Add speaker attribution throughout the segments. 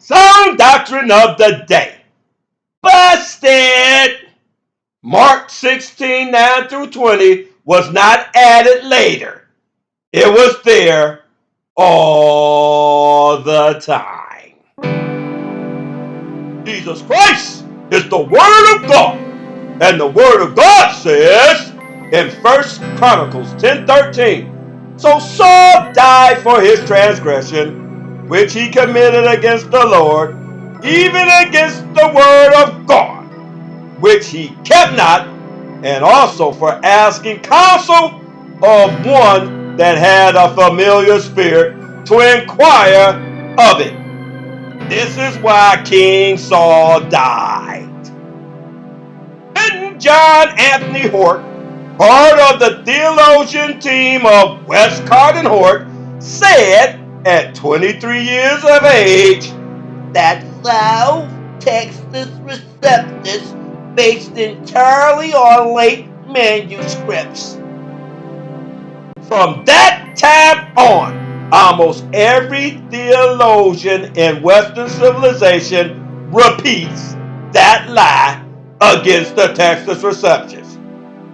Speaker 1: Sound doctrine of the day. Busted! Mark 16, 9 through 20 was not added later. It was there all the time. Jesus Christ is the Word of God. And the Word of God says in 1 Chronicles 10:13, so Saul died for his transgression, which he committed against the Lord, even against the Word of God, which he kept not, and also for asking counsel of one that had a familiar spirit to inquire of it. This is why King Saul died. And John Anthony Hort, part of the theologian team of Westcott and Hort, said at 23 years of age that though Textus Receptus based entirely on late manuscripts. From that time on, almost every theologian in Western civilization repeats that lie against the Textus Receptus,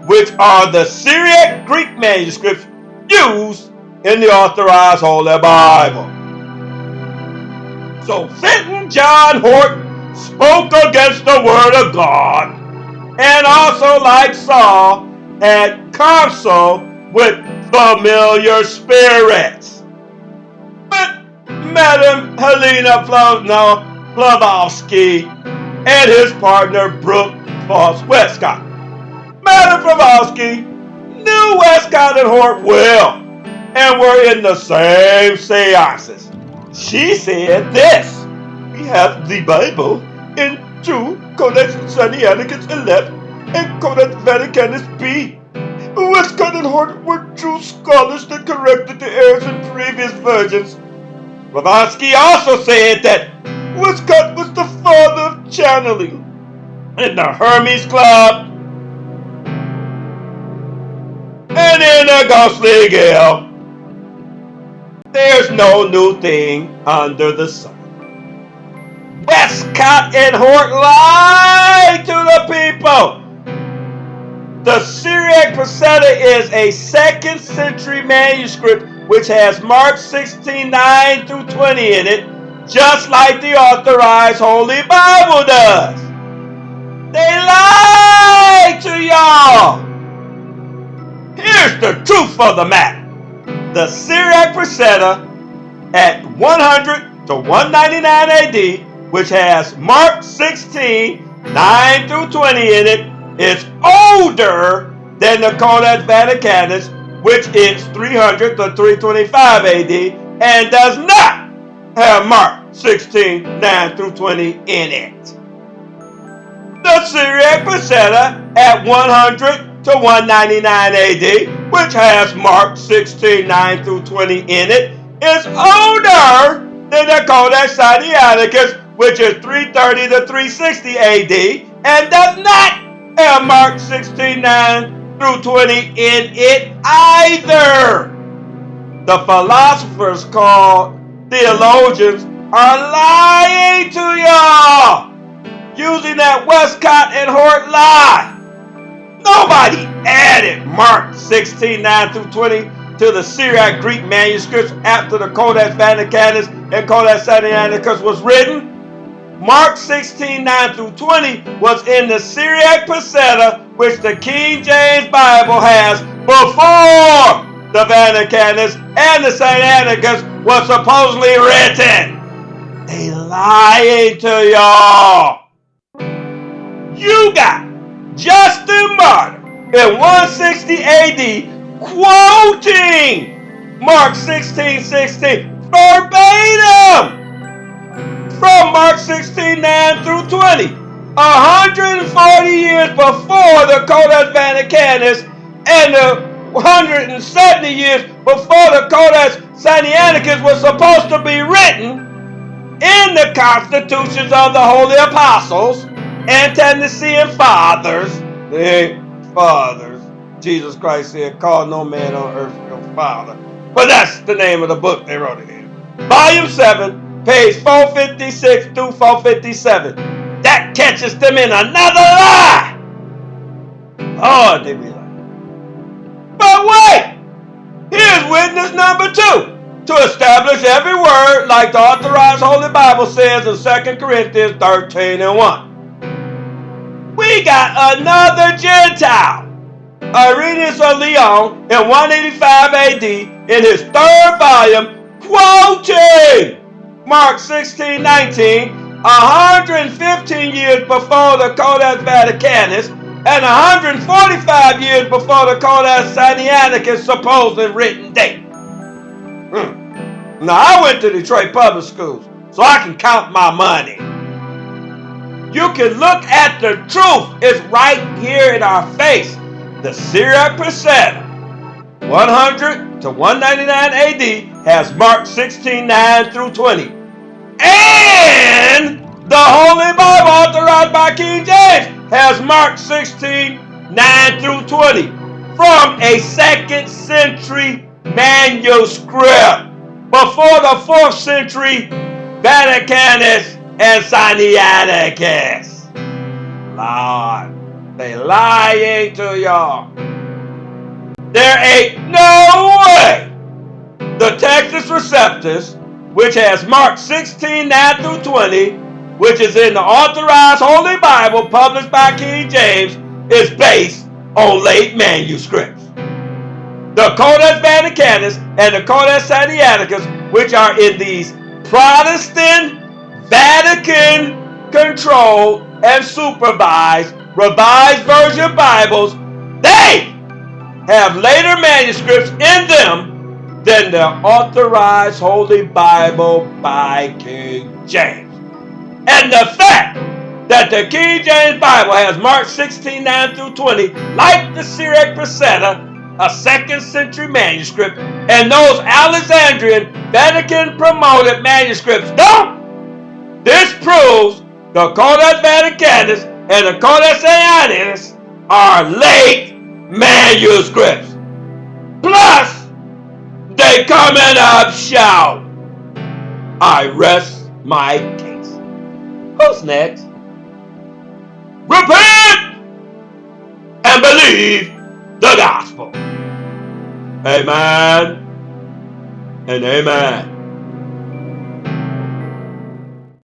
Speaker 1: which are the Syriack Greek Manuscripts used in the Authorized Holy Bible. So Fenton John Hort spoke against the Word of God, and also, like Saul, had counsel with familiar spirits. But Madam Helena Blavatsky and his partner Brooke Foss Westcott. Madam Blavatsky knew Westcott and Hort well and were in the same seances. She said this: we have the Bible in Thru, Codex Sinaiticus 11 and Codex Vaticanus B. Westcott and Hort were true scholars that corrected the errors in previous versions. Blavatsky also said that Westcott was the father of channeling in the Hermes Club and in the Ghostly Gale. There's no new thing under the sun. Westcott and Hort lied to the people. The Syriack Greek is a 2nd century manuscript which has Mark 16, 9 through 20 in it, just like the Authorized Holy Bible does. They lied to y'all. Here's the truth of the matter. The Syriack Greek at 100 to 199 AD, which has Mark 16, 9 through 20 in it, is older than the Codex Vaticanus, which is 300 to 325 AD, and does not have Mark 16, 9 through 20 in it. The Syriack Greek at 100 to 199 AD, which has Mark 16, 9 through 20 in it, is older than the Codex Sinaiticus, which is 330 to 360 AD, and does not have Mark 16, 9 through 20 in it either. The philosophers called Theologians are lying to y'all using that Westcott and Hort lie. Nobody added Mark 16, 9 through 20 to the Syriack Greek Manuscripts after the Codex Vaticanus and Codex Sinaiticus was written. Mark 16, 9 through 20 was in the Syriack Greek, which the King James Bible has before the Vaticanus and the Sinaiticus was supposedly written. They lying to y'all. You got Justin Martyr in 160 AD quoting Mark 16, 16 verbatim from Mark 16, 9 through 20, 140 years before the Codex Vaticanus and the 170 years before the Codex Sinaiticus was supposed to be written in the constitutions of the Holy Apostles and Nicene Fathers. They ain't fathers. Jesus Christ said, call no man on earth your father. But that's the name of the book they wrote it in. Volume 7, page 456 through 457. That catches them in another lie. Oh, they be like. But wait! Here's witness number 2. To establish every word like the Authorized Holy Bible says in 2 Corinthians 13 and 1. We got another Gentile, Irenaeus of Lyon, in 185 AD, in his 3rd volume, quoting Mark 16:19, 115 years before the Codex Vaticanus, and 145 years before the Codex Sinaiticus supposed written date. Now, I went to Detroit public schools, so I can count my money. You can look at the truth. It's right here in our face. The Syriack Greek 100 to 199 AD has Mark 16:9 through 20. And the Holy Bible authorized by King James has Mark 16:9 through 20 from a 2nd century manuscript before the 4th century Vaticanus and Sinaiticus. Lord, they lying to y'all. There ain't no way the Textus Receptus, which has Mark 16:9 through 20, which is in the Authorized Holy Bible published by King James, is based on late manuscripts. The Codex Vaticanus and the Codex Sinaiticus, which are in these Protestant, Vatican-controlled and supervised Revised Version Bibles, they have later manuscripts in them than the Authorized Holy Bible by King James. And the fact that the King James Bible has Mark 16:9 through 20, like the Syriack Greek, a 2nd century manuscript, and those Alexandrian Vatican-promoted manuscripts don't. This proves the Codex Vaticanus and the Codex Sinaiticus are late manuscripts. Plus, they coming up shout. I rest my case. Who's next? Repent and believe the gospel. Amen and amen.